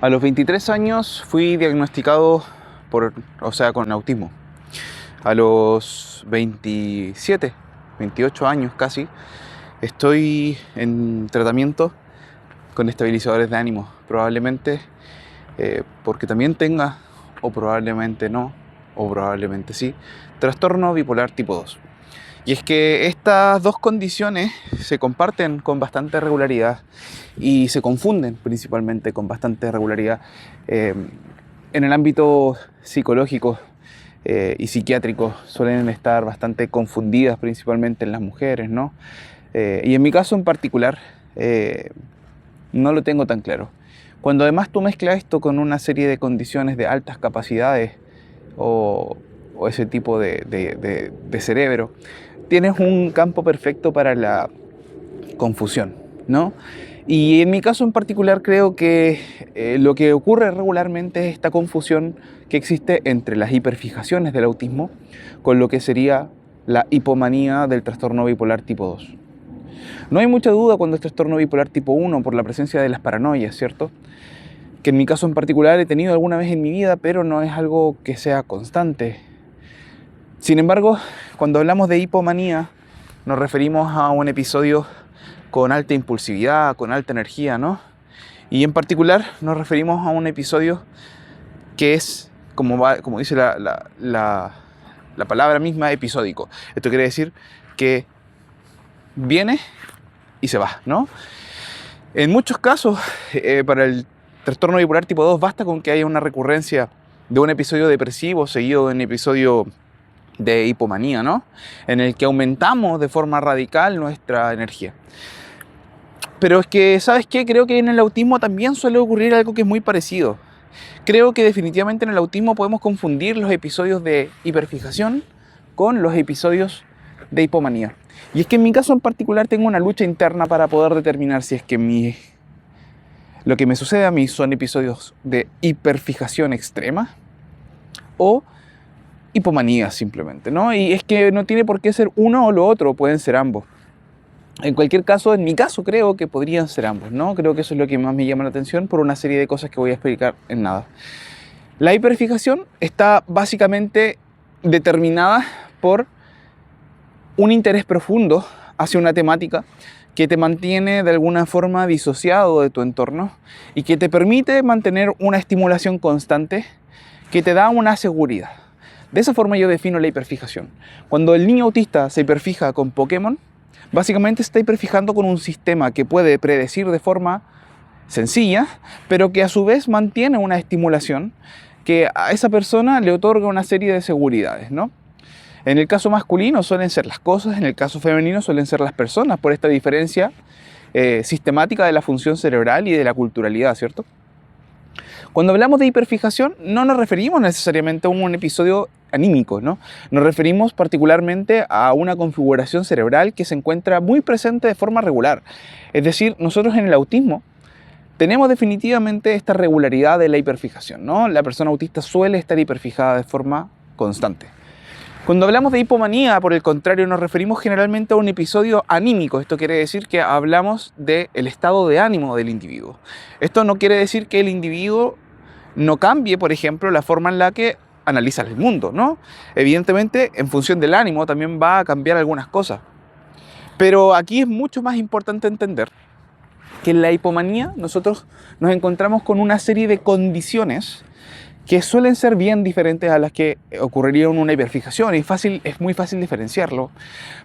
A los 23 años fui diagnosticado con autismo. A los 27, 28 años casi, estoy en tratamiento con estabilizadores de ánimo. Probablemente porque también tenga, o probablemente no, o probablemente sí, trastorno bipolar tipo 2. Y es que estas dos condiciones se comparten con bastante regularidad y se confunden principalmente con bastante regularidad en el ámbito psicológico y psiquiátrico. Suelen estar bastante confundidas principalmente en las mujeres, ¿no? Y en mi caso en particular no lo tengo tan claro. Cuando además tú mezclas esto con una serie de condiciones de altas capacidades o ese tipo de cerebro, tienes un campo perfecto para la confusión, ¿no? Y en mi caso en particular creo que lo que ocurre regularmente es esta confusión que existe entre las hiperfijaciones del autismo con lo que sería la hipomanía del trastorno bipolar tipo 2. No hay mucha duda cuando es trastorno bipolar tipo 1 por la presencia de las paranoias, ¿cierto? Que en mi caso en particular he tenido alguna vez en mi vida, pero no es algo que sea constante. Sin embargo, cuando hablamos de hipomanía, nos referimos a un episodio con alta impulsividad, con alta energía, ¿no? Y en particular nos referimos a un episodio que es, como dice la palabra misma, episódico. Esto quiere decir que viene y se va, ¿no? En muchos casos, para el trastorno bipolar tipo 2, basta con que haya una recurrencia de un episodio depresivo seguido de un episodio de hipomanía, ¿no? En el que aumentamos de forma radical nuestra energía. Pero es que, ¿sabes qué? Creo que en el autismo también suele ocurrir algo que es muy parecido. Creo que definitivamente en el autismo podemos confundir los episodios de hiperfijación con los episodios de hipomanía. Y es que en mi caso en particular tengo una lucha interna para poder determinar si es que lo que me sucede a mí son episodios de hiperfijación extrema o hipomanía simplemente, ¿no? Y es que no tiene por qué ser uno o lo otro, pueden ser ambos. En cualquier caso, en mi caso creo que podrían ser ambos, ¿no? Creo que eso es lo que más me llama la atención por una serie de cosas que voy a explicar en nada. La hiperfijación está básicamente determinada por un interés profundo hacia una temática que te mantiene de alguna forma disociado de tu entorno y que te permite mantener una estimulación constante que te da una seguridad. De esa forma yo defino la hiperfijación. Cuando el niño autista se hiperfija con Pokémon, básicamente se está hiperfijando con un sistema que puede predecir de forma sencilla, pero que a su vez mantiene una estimulación que a esa persona le otorga una serie de seguridades, ¿no? En el caso masculino suelen ser las cosas, en el caso femenino suelen ser las personas, por esta diferencia sistemática de la función cerebral y de la culturalidad, ¿cierto? Cuando hablamos de hiperfijación no nos referimos necesariamente a un episodio anímico, ¿no? Nos referimos particularmente a una configuración cerebral que se encuentra muy presente de forma regular. Es decir, nosotros en el autismo tenemos definitivamente esta regularidad de la hiperfijación, ¿no? La persona autista suele estar hiperfijada de forma constante. Cuando hablamos de hipomanía, por el contrario, nos referimos generalmente a un episodio anímico. Esto quiere decir que hablamos del estado de ánimo del individuo. Esto no quiere decir que el individuo no cambie, por ejemplo, la forma en la que analiza el mundo, ¿no? Evidentemente, en función del ánimo también va a cambiar algunas cosas. Pero aquí es mucho más importante entender que en la hipomanía nosotros nos encontramos con una serie de condiciones que suelen ser bien diferentes a las que ocurrirían en una hiperfijación. Es muy fácil diferenciarlo,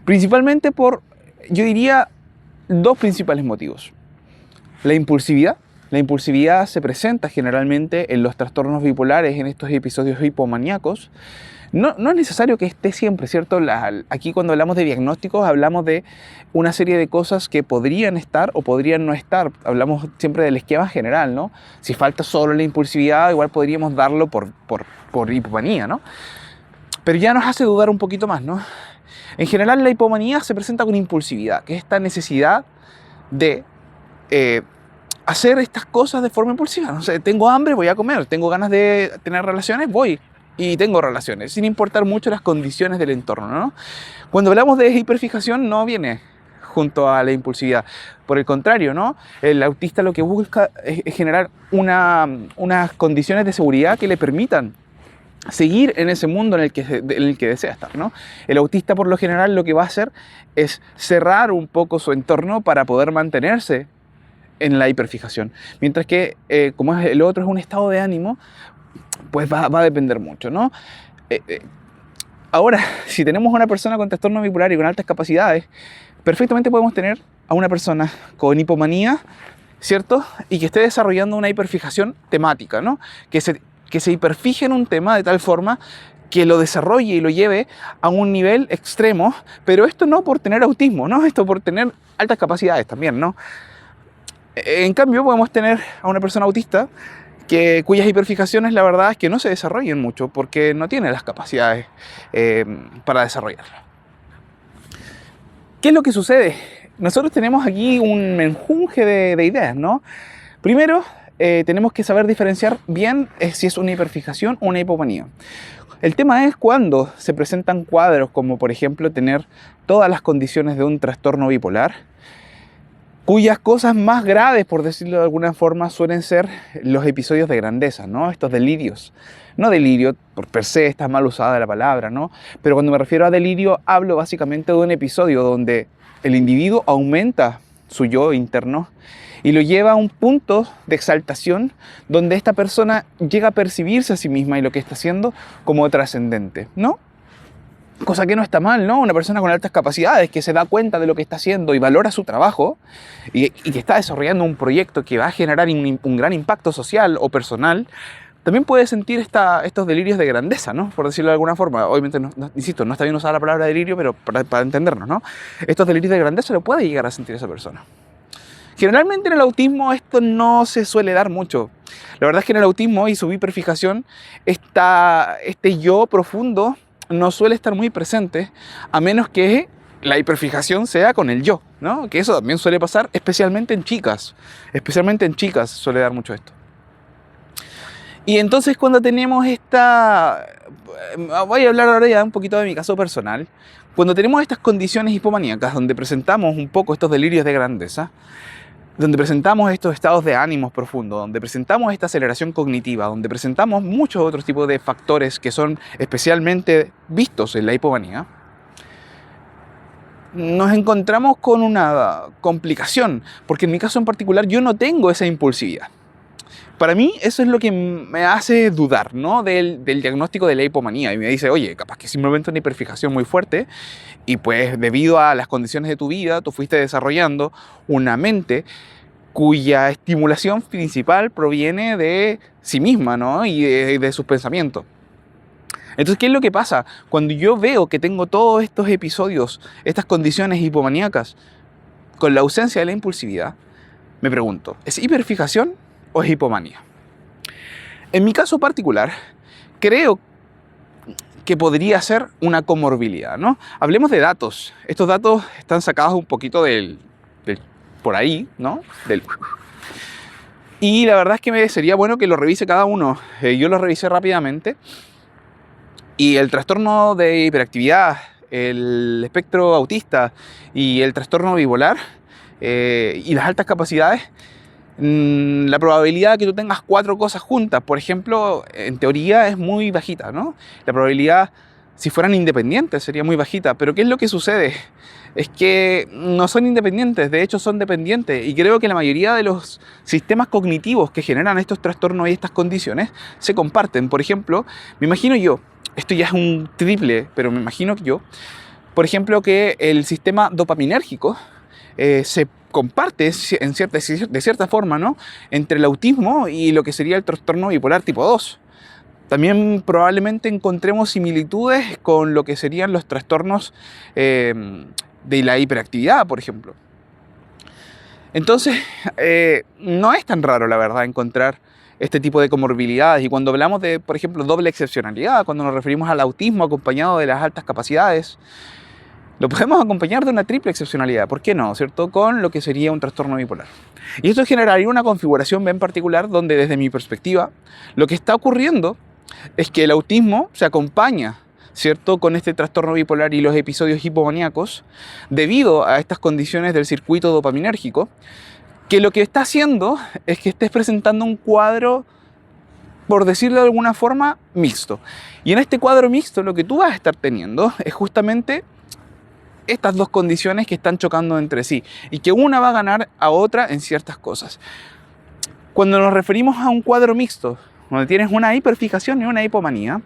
principalmente por, yo diría, dos principales motivos. La impulsividad. La impulsividad se presenta generalmente en los trastornos bipolares, en estos episodios hipomaníacos. No es necesario que esté siempre, ¿cierto? Aquí cuando hablamos de diagnósticos hablamos de una serie de cosas que podrían estar o podrían no estar. Hablamos siempre del esquema general, ¿no? Si falta solo la impulsividad, igual podríamos darlo por hipomanía, ¿no? Pero ya nos hace dudar un poquito más, ¿no? En general la hipomanía se presenta con impulsividad, que es esta necesidad de hacer estas cosas de forma impulsiva. No sé, tengo hambre, voy a comer. Tengo ganas de tener relaciones, voy. Y tengo relaciones, sin importar mucho las condiciones del entorno, ¿no? Cuando hablamos de hiperfijación no viene junto a la impulsividad. Por el contrario, ¿no? El autista lo que busca es generar unas condiciones de seguridad que le permitan seguir en ese mundo en el que desea estar, ¿no? El autista, por lo general, lo que va a hacer es cerrar un poco su entorno para poder mantenerse en la hiperfijación. Mientras que, como el otro es un estado de ánimo, pues va a depender mucho, ¿no? Ahora, si tenemos una persona con trastorno bipolar y con altas capacidades, perfectamente podemos tener a una persona con hipomanía, ¿cierto? Y que esté desarrollando una hiperfijación temática, ¿no? Que se hiperfije en un tema de tal forma que lo desarrolle y lo lleve a un nivel extremo, pero esto no por tener autismo, ¿no? Esto por tener altas capacidades también, ¿no? En cambio, podemos tener a una persona autista cuyas hiperfijaciones, la verdad es que no se desarrollen mucho porque no tiene las capacidades para desarrollarlas. ¿Qué es lo que sucede? Nosotros tenemos aquí un menjunje de ideas, ¿no? Primero, tenemos que saber diferenciar bien si es una hiperfijación o una hipomanía. El tema es cuando se presentan cuadros como, por ejemplo, tener todas las condiciones de un trastorno bipolar, cuyas cosas más graves, por decirlo de alguna forma, suelen ser los episodios de grandeza, ¿no? Estos delirios. No delirio, por per se está mal usada la palabra, ¿no? Pero cuando me refiero a delirio, hablo básicamente de un episodio donde el individuo aumenta su yo interno y lo lleva a un punto de exaltación donde esta persona llega a percibirse a sí misma y lo que está haciendo como trascendente, ¿no? Cosa que no está mal, ¿no? Una persona con altas capacidades que se da cuenta de lo que está haciendo y valora su trabajo y que está desarrollando un proyecto que va a generar un gran impacto social o personal, también puede sentir estos delirios de grandeza, ¿no? Por decirlo de alguna forma. Obviamente, insisto, no está bien usada la palabra delirio, pero para entendernos, ¿no? Estos delirios de grandeza lo puede llegar a sentir esa persona. Generalmente en el autismo esto no se suele dar mucho. La verdad es que en el autismo y su hiperfijación, este yo profundo no suele estar muy presente, a menos que la hiperfijación sea con el yo, ¿no? Que eso también suele pasar, especialmente en chicas. Especialmente en chicas suele dar mucho esto. Y entonces cuando tenemos voy a hablar ahora ya un poquito de mi caso personal. Cuando tenemos estas condiciones hipomaníacas, donde presentamos un poco estos delirios de grandeza, donde presentamos estos estados de ánimos profundos, donde presentamos esta aceleración cognitiva, donde presentamos muchos otros tipos de factores que son especialmente vistos en la hipomanía, nos encontramos con una complicación, porque en mi caso en particular yo no tengo esa impulsividad. Para mí eso es lo que me hace dudar, ¿no? del diagnóstico de la hipomanía. Y me dice, oye, capaz que simplemente una hiperfijación muy fuerte y pues debido a las condiciones de tu vida, tú fuiste desarrollando una mente cuya estimulación principal proviene de sí misma, ¿no? Y de sus pensamientos. Entonces, ¿qué es lo que pasa? Cuando yo veo que tengo todos estos episodios, estas condiciones hipomaníacas, con la ausencia de la impulsividad, me pregunto, ¿es hiperfijación o es hipomanía? En mi caso particular, creo que podría ser una comorbilidad, ¿no? Hablemos de datos. Estos datos están sacados un poquito por ahí, ¿no? Y la verdad es que sería bueno que lo revise cada uno. Yo lo revisé rápidamente. Y el trastorno de hiperactividad, el espectro autista y el trastorno bipolar y las altas capacidades, la probabilidad de que tú tengas 4 cosas juntas, por ejemplo, en teoría es muy bajita, ¿no? La probabilidad, si fueran independientes, sería muy bajita. Pero ¿qué es lo que sucede? Es que no son independientes, de hecho son dependientes. Y creo que la mayoría de los sistemas cognitivos que generan estos trastornos y estas condiciones se comparten. Por ejemplo, me imagino yo, esto ya es un triple, pero me imagino yo, por ejemplo, que el sistema dopaminérgico se comparte de cierta forma, ¿no? Entre el autismo y lo que sería el trastorno bipolar tipo 2. También probablemente encontremos similitudes con lo que serían los trastornos de la hiperactividad, por ejemplo. Entonces, no es tan raro, la verdad, encontrar este tipo de comorbilidades. Y cuando hablamos de, por ejemplo, doble excepcionalidad, cuando nos referimos al autismo acompañado de las altas capacidades, lo podemos acompañar de una triple excepcionalidad, ¿por qué no? ¿Cierto? Con lo que sería un trastorno bipolar. Y esto generaría una configuración bien particular donde, desde mi perspectiva, lo que está ocurriendo es que el autismo se acompaña ¿cierto?, con este trastorno bipolar y los episodios hipomaníacos, debido a estas condiciones del circuito dopaminérgico, que lo que está haciendo es que estés presentando un cuadro, por decirlo de alguna forma, mixto. Y en este cuadro mixto lo que tú vas a estar teniendo es justamente estas dos condiciones que están chocando entre sí y que una va a ganar a otra en ciertas cosas. Cuando nos referimos a un cuadro mixto, donde tienes una hiperfijación y una hipomanía,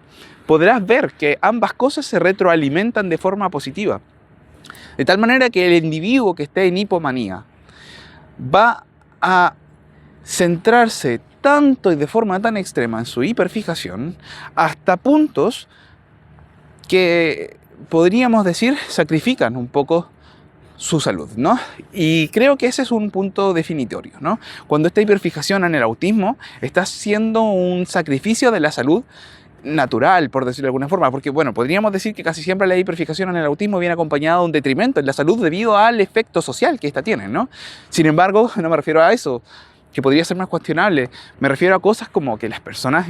podrás ver que ambas cosas se retroalimentan de forma positiva. De tal manera que el individuo que esté en hipomanía va a centrarse tanto y de forma tan extrema en su hiperfijación, hasta puntos que podríamos decir sacrifican un poco su salud, ¿no? Y creo que ese es un punto definitorio, ¿no? Cuando esta hiperfijación en el autismo está siendo un sacrificio de la salud natural, por decirlo de alguna forma, porque bueno, podríamos decir que casi siempre la hiperfijación en el autismo viene acompañada de un detrimento en la salud debido al efecto social que ésta tiene, ¿no? Sin embargo, no me refiero a eso, que podría ser más cuestionable, me refiero a cosas como que las personas,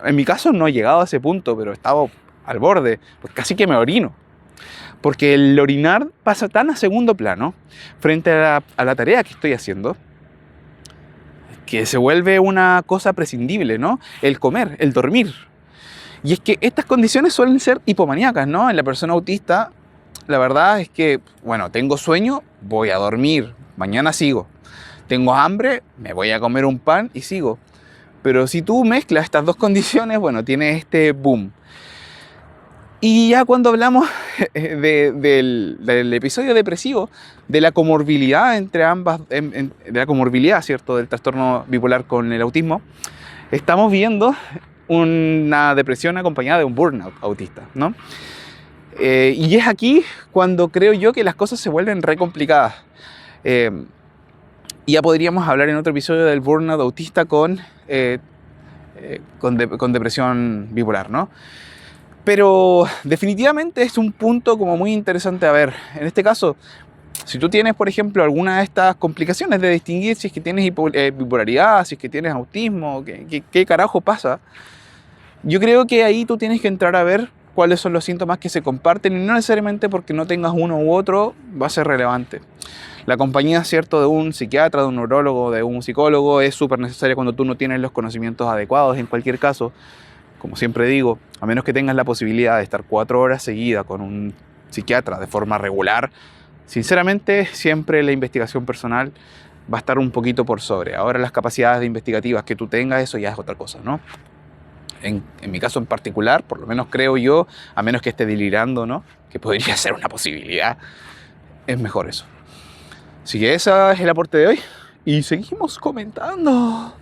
en mi caso no he llegado a ese punto, pero he estado al borde, pues casi que me orino. Porque el orinar pasa tan a segundo plano frente a la tarea que estoy haciendo, que se vuelve una cosa prescindible, ¿no? El comer, el dormir. Y es que estas condiciones suelen ser hipomaníacas, ¿no? En la persona autista, la verdad es que, bueno, tengo sueño, voy a dormir, mañana sigo. Tengo hambre, me voy a comer un pan y sigo. Pero si tú mezclas estas dos condiciones, bueno, tienes este boom. Y ya cuando hablamos del episodio depresivo, de la comorbilidad entre ambas, de la comorbilidad, ¿cierto?, del trastorno bipolar con el autismo, estamos viendo una depresión acompañada de un burnout autista, ¿no? Y es aquí cuando creo yo que las cosas se vuelven re complicadas. Ya podríamos hablar en otro episodio del burnout autista con depresión bipolar, ¿no? Pero definitivamente es un punto como muy interesante a ver. En este caso, si tú tienes, por ejemplo, alguna de estas complicaciones de distinguir si es que tienes bipolaridad, si es que tienes autismo, qué carajo pasa, yo creo que ahí tú tienes que entrar a ver cuáles son los síntomas que se comparten y no necesariamente porque no tengas uno u otro va a ser relevante. La compañía, ¿cierto?, de un psiquiatra, de un neurólogo, de un psicólogo es súper necesaria cuando tú no tienes los conocimientos adecuados en cualquier caso. Como siempre digo, a menos que tengas la posibilidad de estar 4 horas seguidas con un psiquiatra de forma regular, sinceramente siempre la investigación personal va a estar un poquito por sobre. Ahora las capacidades investigativas que tú tengas, eso ya es otra cosa, ¿no? En mi caso en particular, por lo menos creo yo, a menos que esté delirando, ¿no?, que podría ser una posibilidad, es mejor eso. Así que ese es el aporte de hoy y seguimos comentando.